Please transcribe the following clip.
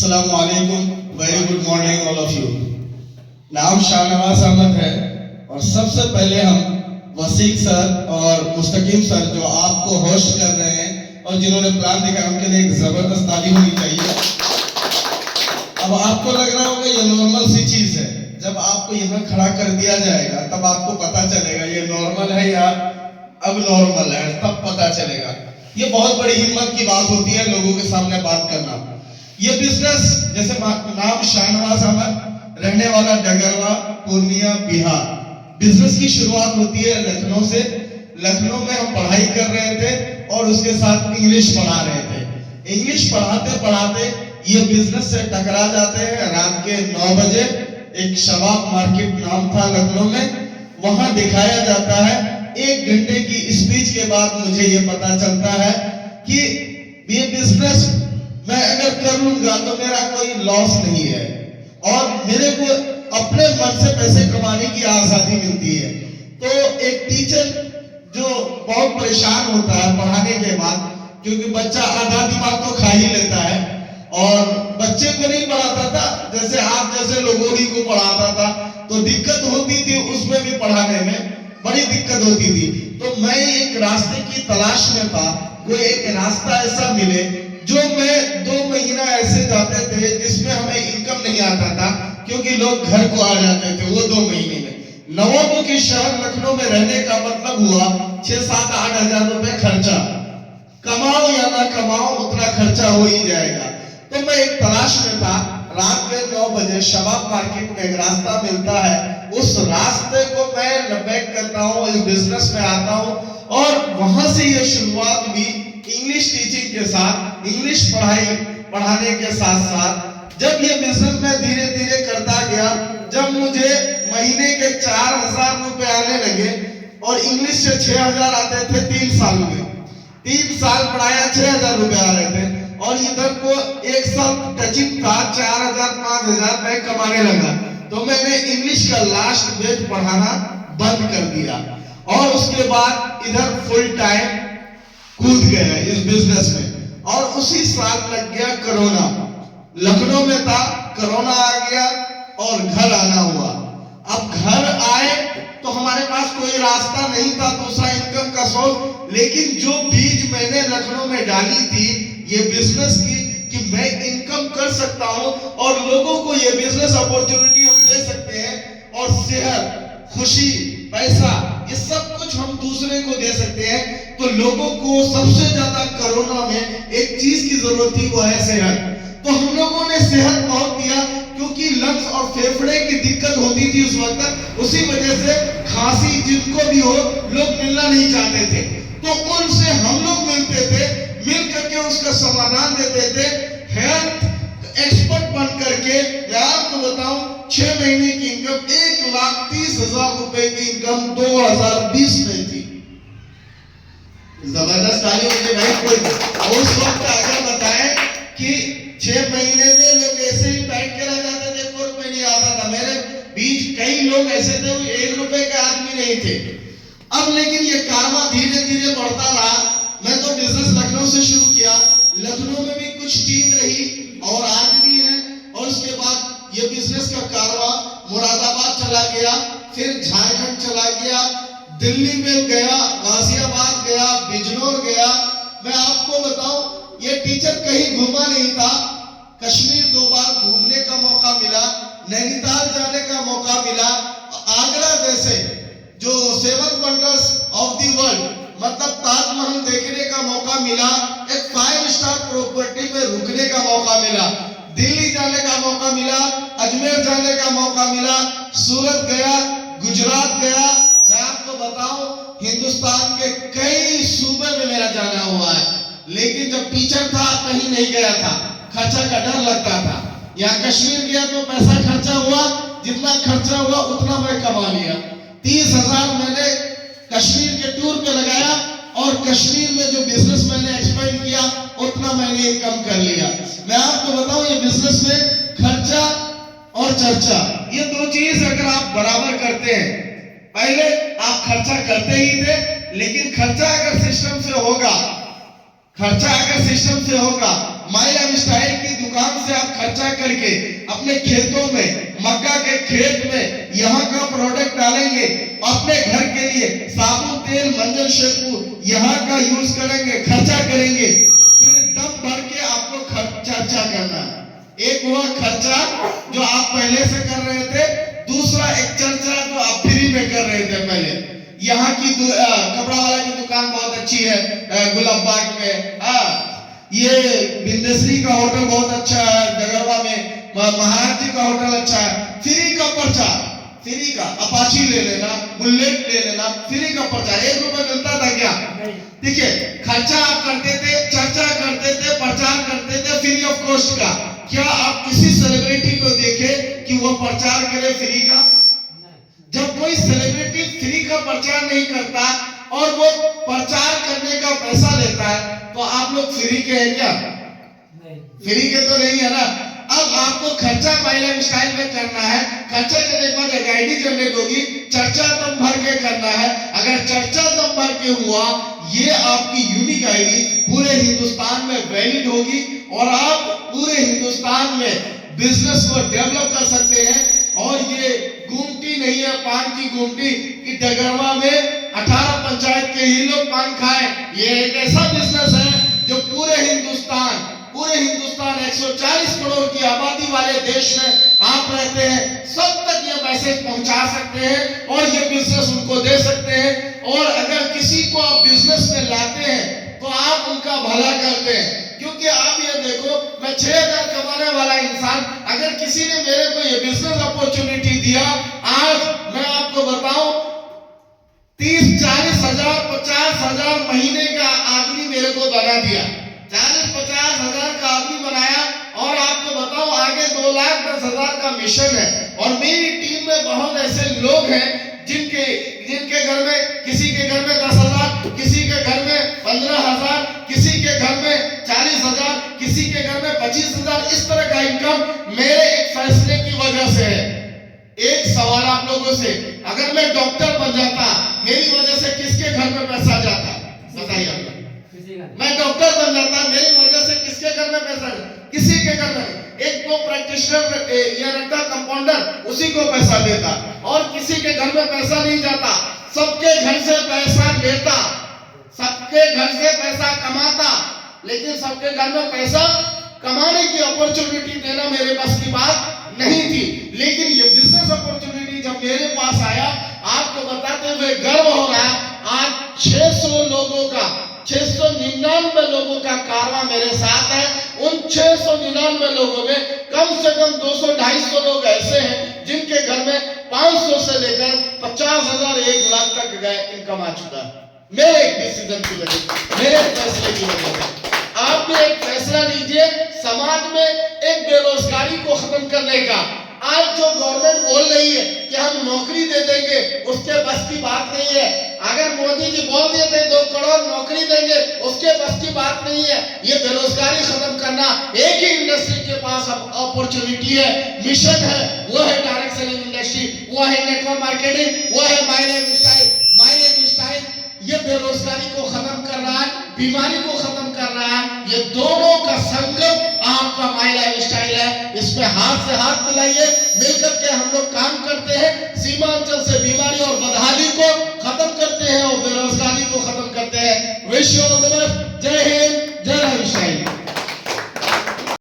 अस्सलामु अलैकुम, very good morning all of you. नाम शाहनवाज अहमद है और सबसे पहले हम वसीक सर और मुस्तकीम सर जो आपको होस्ट कर रहे हैं और जिन्होंने प्लान दिखाया उनके लिए एक जबरदस्त ताली होनी चाहिए। अब आपको लग रहा होगा ये नॉर्मल सी चीज है, जब आपको यहाँ खड़ा कर दिया जाएगा तब आपको पता चलेगा ये नॉर्मल है या अब नॉर्मल है, तब पता चलेगा। ये बहुत बड़ी हिम्मत की बात होती है लोगों के सामने बात करना। ये बिजनेस जैसे नाम शाहनवाज अहमद, रहने वाला डगरवा, पूर्णिया, बिहार। बिजनेस की शुरुआत होती है लखनऊ से। लखनऊ में हम पढ़ाई कर रहे थे और उसके साथ इंग्लिश पढ़ा रहे थे। इंग्लिश पढ़ाते पढ़ाते ये बिजनेस से टकरा जाते हैं। रात के 9 बजे एक शबाब मार्केट नाम था लखनऊ में, वहां दिखाया जाता है। 1 घंटे की स्पीच के बाद मुझे ये पता चलता है कि ये बिजनेस मैं अगर कर लूंगा तो मेरा कोई लॉस नहीं है और मेरे को अपने मन से पैसे कमाने की आजादी मिलती है। तो एक टीचर जो बहुत परेशान होता है पढ़ाने के बाद, क्योंकि बच्चा आधा दिमाग तो खा ही लेता है और बच्चे को नहीं पढ़ाता था जैसे आप जैसे लोगों ही को पढ़ाता था, तो दिक्कत होती थी उसमें भी, पढ़ाने में बड़ी दिक्कत होती थी। तो मैं एक रास्ते की तलाश में था, कोई एक रास्ता ऐसा मिले जो मैं 2 महीना ऐसे जाते थे जिसमें हमें इनकम नहीं आता था, क्योंकि लोग घर को आ जाते थे वो 2 महीने में। नवाबों के शहर लखनऊ में रहने का मतलब हुआ 6-7-8 हजार रुपए खर्चा। कमाओ या ना कमाओ उतना खर्चा हो ही जाएगा। तो मैं एक तलाश में था। रात में 9 बजे शबाब मार्केट में एक रास्ता मिलता है, उस रास्ते को मैं लबैक करता हूँ, इस बिजनेस में आता हूँ और वहां से ये शुरुआत हुई इंग्लिश टीचिंग के साथ, इंग्लिश पढ़ाने के साथ साथ। जब ये बिजनेस मैं धीरे धीरे करता गया, जब मुझे महीने के 4000 रुपए आने लगे और इंग्लिश से 6000 आते थे 3 साल में। 3 साल पढ़ाया 6000 रुपए आ रहे थे और इधर को 1 साल टचिंग था, 4000-5000 मैं कमाने लगा। तो मैंने इंग्लिश का लास्ट बैच पढ़ाना बंद कर दिया और उसके बाद इधर फुल टाइम कूद गया इस बिजनेस में। और उसी साल लग गया कोरोना। लखनऊ में था, कोरोना आ गया और घर आना हुआ। अब घर आए तो हमारे पास कोई रास्ता नहीं था दूसरा इनकम का सोर्स, लेकिन जो बीज मैंने लखनऊ में डाली थी ये बिजनेस की कि मैं इनकम कर सकता हूं और लोगों को ये बिजनेस अपॉर्चुनिटी हम दे सकते हैं और सेहत, खुशी, पैसा, ये सब कुछ हम दूसरे को दे सकते हैं। तो लोगों को सबसे ज्यादा कोरोना में एक चीज की जरूरत थी, वो है सेहत। तो हम लोगों ने सेहत बहुत दिया, क्योंकि लंग्स और फेफड़े की दिक्कत होती थी उस वक्त। उसी वजह से खांसी जिनको भी हो लोग मिलना नहीं चाहते थे, तो उनसे हम लोग मिलते थे, मिल करके उसका समाधान देते थे। हेल्थ एक्सपर्ट बन करके मैं आपको बताऊं 6 महीने की इनकम 1,30,000 रुपए की इनकम 2020 में थी। जबरदस्त ताली मुझे भाई कोई उस वक्त अगर बताएं कि 6 महीने में लोग ऐसे ही बैठ के रह जाते थे, कोई रुपए नहीं आता था। मेरे बीच कई लोग ऐसे थे 1 रुपए के आदमी नहीं थे। अब लेकिन ये कारवा धीरे धीरे बढ़ता रहा। मैं तो बिजनेस लखनऊ से शुरू किया, लखनऊ में भी कुछ टीम रही और आज भी है, और उसके बाद ये बिजनेस का कारवा मुरादाबाद चला गया, फिर झारखंड चला गया, दिल्ली में गया, गाजियाबाद गया, बिजनौर गया। मैं आपको बताऊं ये टीचर कहीं घूमा नहीं था। कश्मीर 2 बार घूमने का मौका मिला, नैनीताल जाने का मौका मिला, आगरा जैसे जो 7 वंडर्स ऑफ द वर्ल्ड मतलब ताजमहल देखने का मौका मिला, एक 5 स्टार प्रॉपर्टी में रुकने का मौका मिला, दिल्ली जाने का मौका मिला, अजमेर जाने का मौका मिला, सूरत गया, गुजरात गया। मैं आपको बताऊं हिंदुस्तान के कई सूबे में मेरा जाना हुआ है, लेकिन जब टीचर था कहीं नहीं गया था, खर्चा का डर लगता था। यहाँ कश्मीर गया तो पैसा खर्चा हुआ, जितना खर्चा हुआ उतना मैं कमा लिया। 30,000 मैंने कश्मीर के टूर पे लगाया और कश्मीर में जो बिजनेस मैंने एक्सपेंड किया उतना मैंने इनकम कर लिया। मैं आपको बताऊं ये बिजनेस में खर्चा और चर्चा, ये 2 चीज अगर आप बराबर करते हैं, पहले आप खर्चा करते ही थे, लेकिन खर्चा अगर सिस्टम से होगा माय लाइफ स्टाइल की दुकान से आप खर्चा करके अपने खेतों में, मक्का के खेत में यहाँ का प्रोडक्ट डालेंगे, अपने घर के लिए साबुन, तेल, मंजन, शैम्पू यहाँ का यूज करेंगे, खर्चा करेंगे, फिर दम भर के आपको चर्चा करना है। एक हुआ खर्चा जो आप पहले से कर रहे थे, दूसरा एक चर्चा जो आप फ्री में कर रहे थे पहले। यहाँ की कपड़ा वाला की दुकान बहुत अच्छी है गुलाब बाग में, ये बिंदेश्वरी का होटल बहुत अच्छा है, डगरवा में महाराज जी का होटल अच्छा है। फ्री का प्रचार, फ्री का अपाची ले लेना, बुलेट ले लेना, फ्री का प्रचार, 1 रुपया मिलता था क्या? ठीक है, खर्चा आप करते थे, चर्चा करते थे, प्रचार करते थे फ्री ऑफ कॉस्ट का। क्या आप किसी सेलिब्रिटी को देखे कि वो प्रचार करे फ्री का? जब कोई सेलिब्रिटी फ्री का प्रचार नहीं करता और वो प्रचार करने का पैसा लेता है, तो आप लोग फ्री के हैं क्या? फ्री के तो नहीं है ना। अब आपको खर्चा माय लाइफ स्टाइल में करना है। खर्चा करने के बाद एक आईडी जनरेट होगी, चर्चा दम भर के करना है। अगर चर्चा दम भर के हुआ, ये आपकी यूनिक आईडी पूरे हिंदुस्तान में वैलिड होगी और आप पूरे हिंदुस्तान में बिजनेस को डेवलप कर सकते हैं। और ये गुमटी नहीं है, पान की गुमटी कि डगरवा में 18 पंचायत के ही लोग पान खाएं। ये एक ऐसा बिजनेस है जो पूरे हिंदुस्तान 140 करोड़ की आबादी वाले देश में आप रहते हैं, सब तक ये मैसेज पहुंचा सकते हैं और ये बिजनेस उनको दे सकते हैं। और अगर किसी को आप बिजनेस में लाते हैं तो आप उनका भला करते हैं। क्योंकि आप ये देखो, मैं 6000 कमाने वाला इंसान, अगर किसी ने मेरे को ये बिजनेस अपॉर्चुनिटी दिया, आज मैं आपको बताऊं 30-40 हजार 50 हजार महीने का आदमी मेरे को बना दिया, 40-50 हजार का आदमी बनाया। और आपको बताओ आगे 2,10,000 का मिशन है। और मेरी टीम में बहुत ऐसे लोग हैं जिनके घर में, किसी के घर में 10,000, किसी के घर में 15,000, किसी के घर में 40,000, किसी के घर में 25,000, इस तरह का इनकम मेरे एक फैसले की वजह से है। एक सवाल आप लोगों से, अगर मैं डॉक्टर बन जाता, मेरी वजह से किसके घर में पैसा जाता? बताइए। मैं डॉक्टर बन जाता, मेरी वजह से किसके घर में पैसा जाता? किसी के घर में। एक तो प्रैक्टिशनर या रखता कंपाउंडर, उसी को पैसा देता। और किसी के घर में पैसा नहीं जाता, सबके घर से पैसा लेता, सबके घर से पैसा कमाता। लेकिन सबके घर में पैसा कमाने की अपॉर्चुनिटी देना मेरे पास की बात नहीं थी। लेकिन ये बिजनेस अपॉर्चुनिटी जब मेरे पास आया, आपको बताते हुए गर्व हो रहा है, आज 699 लोगों का कारवां मेरे साथ है। उन 699 लोगों में कम से कम 200-250 लोग ऐसे हैं जिनके घर में 500 से लेकर 50,000 1 लाख तक गए इनकम आ चुका है, मेरे एक डिसीजन की वजह से, मेरे फैसले की वजह से। आप भी एक फैसला लीजिए समाज में एक बेरोजगारी को खत्म करने का। आज जो गवर्नमेंट बोल रही है कि हम नौकरी दे देंगे, उसके बस की बात नहीं है। अगर मोदी जी बोल दिए थे 2 करोड़ नौकरी देंगे, उसके बस की बात नहीं है। ये बेरोजगारी खत्म करना, एक ही इंडस्ट्री के पास अब अपॉर्चुनिटी है, मिशन है, वो है डायरेक्ट सेलिंग इंडस्ट्री, वो है नेटवर्क मार्केटिंग, वो है my life style. My life style ये बेरोजगारी को खत्म कर रहा है, बीमारी को खत्म कर रहा है। ये दोनों का संगम आपका माय लाइफ स्टाइल है। इसमें हाथ से हाथ मिलाइए, मिलकर के हम लोग काम करते हैं, सीमांचल से बीमारी और बदहाली को खत्म करते हैं और बेरोजगारी को खत्म करते हैं। Wish you all the best. जय